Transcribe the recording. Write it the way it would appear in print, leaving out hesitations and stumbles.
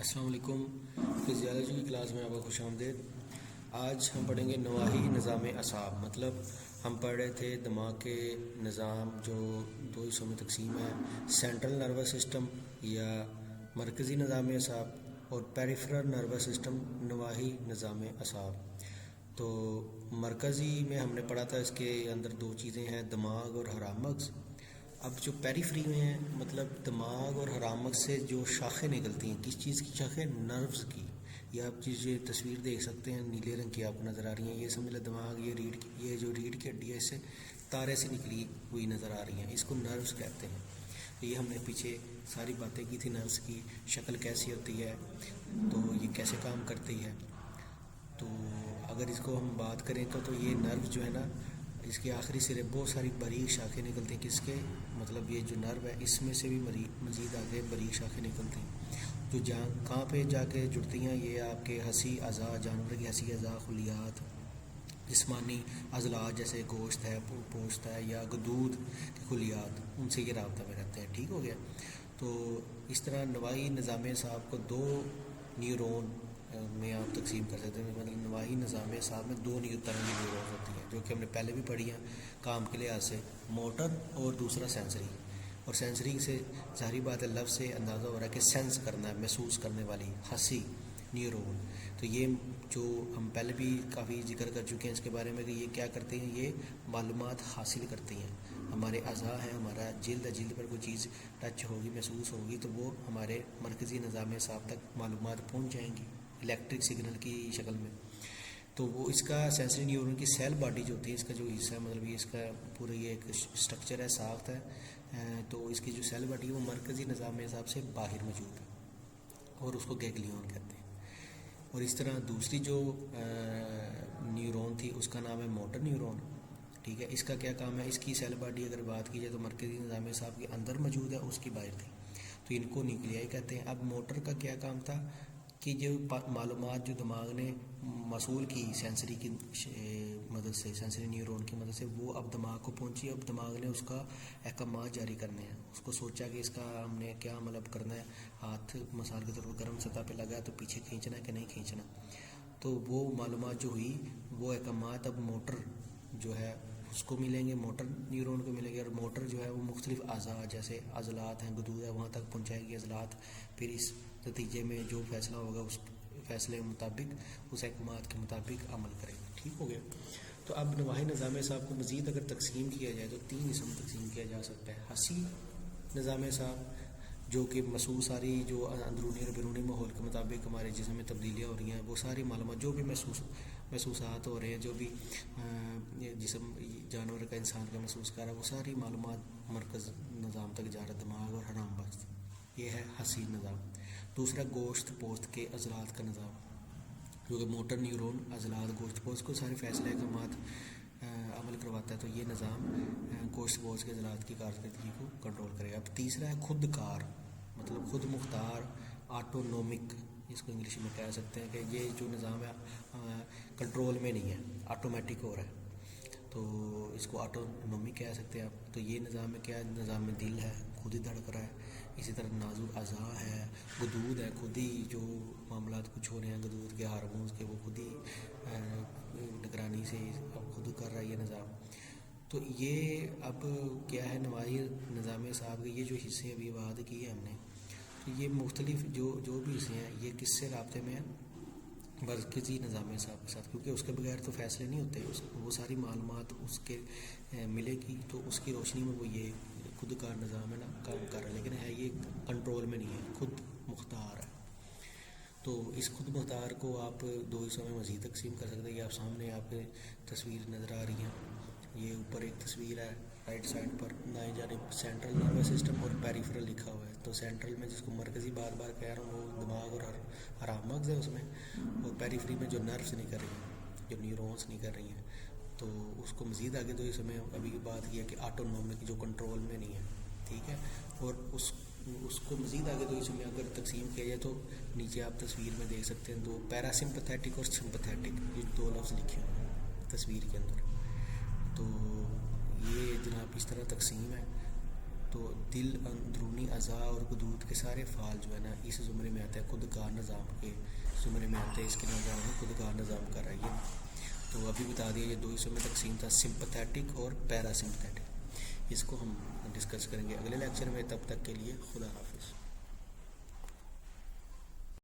السلام علیکم. فزیالوجی کی کلاس میں آپ کو خوش آمدید. آج ہم پڑھیں گے نواحی نظام اعصاب. مطلب ہم پڑھ رہے تھے دماغ کے نظام جو دو حصوں میں تقسیم ہے: سینٹرل نروس سسٹم یا مرکزی نظام اعصاب اور پیریفرل نروس سسٹم نواحی نظام اعصاب. تو مرکزی میں ہم نے پڑھا تھا اس کے اندر دو چیزیں ہیں: دماغ اور حرام مغز. اب جو پیریفری میں ہیں مطلب دماغ اور حرام مغز سے جو شاخیں نکلتی ہیں، کس چیز کی شاخیں؟ نروز کی. یہ آپ یہ تصویر دیکھ سکتے ہیں، نیلے رنگ کی آپ کو نظر آ رہی ہیں. یہ سمجھ لیں دماغ، یہ جو ریڑھ کی ہڈی ہے اس سے تارے سے نکلی ہوئی نظر آ رہی ہیں، اس کو نروز کہتے ہیں. یہ ہم نے پیچھے ساری باتیں کی تھی نروز کی شکل کیسی ہوتی ہے، تو یہ کیسے کام کرتی ہے. تو اگر اس کو ہم بات کریں تو یہ نرو جو ہے نا، اس کے آخری سرے بہت ساری باریک شاخیں نکلتی ہیں. کس کے؟ مطلب یہ جو نرو ہے اس میں سے بھی مزید آگے باریک شاخیں نکلتی ہیں جو کہاں پہ جا کے جڑتی ہیں. یہ آپ کے حسی اعضاء، جانور کی حسی اعضاء، خلیات، جسمانی عضلات جیسے گوشت ہے، پوست ہے، یا غدود کے خلیات، ان سے یہ رابطہ میں رہتے ہیں. ٹھیک ہو گیا. تو اس طرح نواحی نظام اعصاب کو دو نیورون میں آپ تقسیم کر سکتے ہیں. مطلب نواحی نظام اعصاب میں دو طرح کی نیورون ہوتی ہیں جو کہ ہم نے پہلے بھی پڑھی ہیں کام کے لحاظ سے: موٹر اور دوسرا سینسری. اور سینسری سے ظاہری بات ہے، لفظ سے اندازہ ہو رہا ہے کہ سینس کرنا ہے، محسوس کرنے والی حسی نیورون. تو یہ جو ہم پہلے بھی کافی ذکر کر چکے ہیں اس کے بارے میں کہ یہ کیا کرتے ہیں، یہ معلومات حاصل کرتی ہیں. ہمارے اعضاء ہیں، ہمارا جلد پر کوئی چیز ٹچ ہوگی، محسوس ہوگی، تو وہ ہمارے مرکزی نظام اعصاب تک معلومات پہنچ جائیں گی الیکٹرک سگنل کی شکل میں. تو وہ اس کا سینسری نیورون کی سیل باڈی جو ہوتی ہے، اس کا جو حصہ ہے، مطلب یہ اس کا پورا یہ ایک اسٹرکچر ہے، ساخت ہے. تو اس کی جو سیل باڈی ہے وہ مرکزی نظام اعصاب سے باہر موجود ہے اور اس کو گینگلیون کہتے ہیں. اور اس طرح دوسری جو نیورون تھی اس کا نام ہے موٹر نیورون. ٹھیک ہے. اس کا کیا کام ہے؟ اس کی سیل باڈی اگر بات کی جائے تو مرکزی نظام اعصاب کے اندر موجود ہے، اس کی باہر تھی، تو ان کو نیوکلیائی کہتے ہیں. اب موٹر کا کیا کام تھا کہ جو معلومات جو دماغ نے موصول کی سینسری کی مدد سے، سینسری نیورون کی مدد سے، وہ اب دماغ کو پہنچی. اب دماغ نے اس کا احکامات جاری کرنے ہیں. اس کو سوچا کہ اس کا ہم نے کیا مطلب کرنا ہے. ہاتھ مثال کے طور پر گرم سطح پہ لگا ہے تو پیچھے کھینچنا ہے کہ نہیں کھینچنا. تو وہ معلومات جو ہوئی، وہ احکامات اب موٹر جو ہے اس کو ملیں گے، موٹر نیورون کو ملیں گے. اور موٹر جو ہے وہ مختلف اعضاء جیسے عضلات ہیں، غدود ہے، وہاں تک پہنچائے گی عضلات. پھر اس نتیجے میں جو فیصلہ ہوگا اس فیصلے کے مطابق، اس احکامات کے مطابق عمل کرے گا. ٹھیک ہو گیا. تو اب نواحی نظام اعصاب کو مزید اگر تقسیم کیا جائے تو تین حصوں میں تقسیم کیا جا سکتا ہے: حسی نظام اعصاب جو کہ محسوس ساری جو اندرونی اور بیرونی ماحول کے مطابق ہمارے جسم میں تبدیلیاں ہو رہی ہیں، وہ ساری معلومات جو بھی محسوسات ہو رہے ہیں، جو بھی جسم جانور کا، انسان کا محسوس کر رہا ہے، وہ ساری معلومات مرکز نظام تک جا رہا ہے، دماغ اور حرام مغز. یہ ہے حسی نظام. دوسرا گوشت پوست کے عضلات کا نظام، جو کہ موٹر نیورون عضلات گوشت پوست کو سارے فیصلے احکامات عمل کرواتا ہے. تو یہ نظام گوشت پوست کے عضلات کی کارکردگی کو کنٹرول کرے گا. اب تیسرا ہے خود کار، مطلب خود مختار، آٹونومک. اس کو انگلش میں کہہ سکتے ہیں کہ یہ جو نظام ہے کنٹرول میں نہیں ہے، آٹومیٹک ہو رہا ہے، تو اس کو آٹونومک کہہ سکتے ہیں آپ. تو یہ نظام میں کیا ہے؟ نظام میں دل ہے، خود ہی دھڑک رہا ہے. اسی طرح نازک اعضاء ہے، غدود ہے، خود ہی جو معاملات کچھ ہو رہے ہیں غدود کے، ہارمونز کے، وہ خود ہی نگرانی سے اب خود کر رہا ہے یہ نظام. تو یہ اب کیا ہے نواحی نظام اعصاب کے یہ جو حصے ابھی بات کی ہے ہم نے، تو یہ مختلف جو بھی حصے ہیں یہ کس سے رابطے میں ہیں؟ مرکزی نظام اعصاب کے ساتھ، کیونکہ اس کے بغیر تو فیصلے نہیں ہوتے. وہ ساری معلومات اس کے ملے گی تو اس کی روشنی میں وہ یہ خود کار نظام ہے نا کام کر رہا ہے، لیکن ہے یہ کنٹرول میں نہیں ہے، خود مختار ہے. تو اس خود مختار کو آپ دو حصوں میں مزید تقسیم کر سکتے ہیں. یہ آپ سامنے آپ کے تصویر نظر آ رہی ہیں. یہ اوپر ایک تصویر ہے، رائٹ سائڈ پر دائیں جانب سینٹرل نروس سسٹم اور پیریفرل لکھا ہوا ہے. تو سینٹرل میں جس کو مرکزی بار بار کہہ رہا ہوں وہ دماغ اور حرام مغز ہے اس میں، اور پیریفری میں جو نروس نہیں کر رہی ہیں، جو نیورونس نہیں کر رہی ہیں. تو اس کو مزید آگے دو حصوں میں ابھی بات کیا کہ آٹونومک جو کنٹرول میں نہیں ہے. ٹھیک ہے. اور اس کو مزید آگے دو حصوں میں اگر تقسیم کیا جائے تو نیچے آپ تصویر میں دیکھ سکتے ہیں دو پیراسمپتھیٹک اور سمپتھیٹک، یہ دو لفظ لکھے ہوئے ہیں تصویر کے اندر. تو یہ جناب اس طرح تقسیم ہے. تو دل، اندرونی اعضاء اور غدود کے سارے فعال جو ہے نا اس زمرے میں آتا ہے، خودکار نظام کے زمرے میں آتے ہیں. اس کے نظام ہے خودکار نظام کا رائے. تو ابھی بتا دیا یہ دو حصوں میں تقسیم تھا، سمپتھیٹک اور پیرا سمپتھیٹک. اس کو ہم ڈسکس کریں گے اگلے لیکچر میں. تب تک کے لیے خدا حافظ.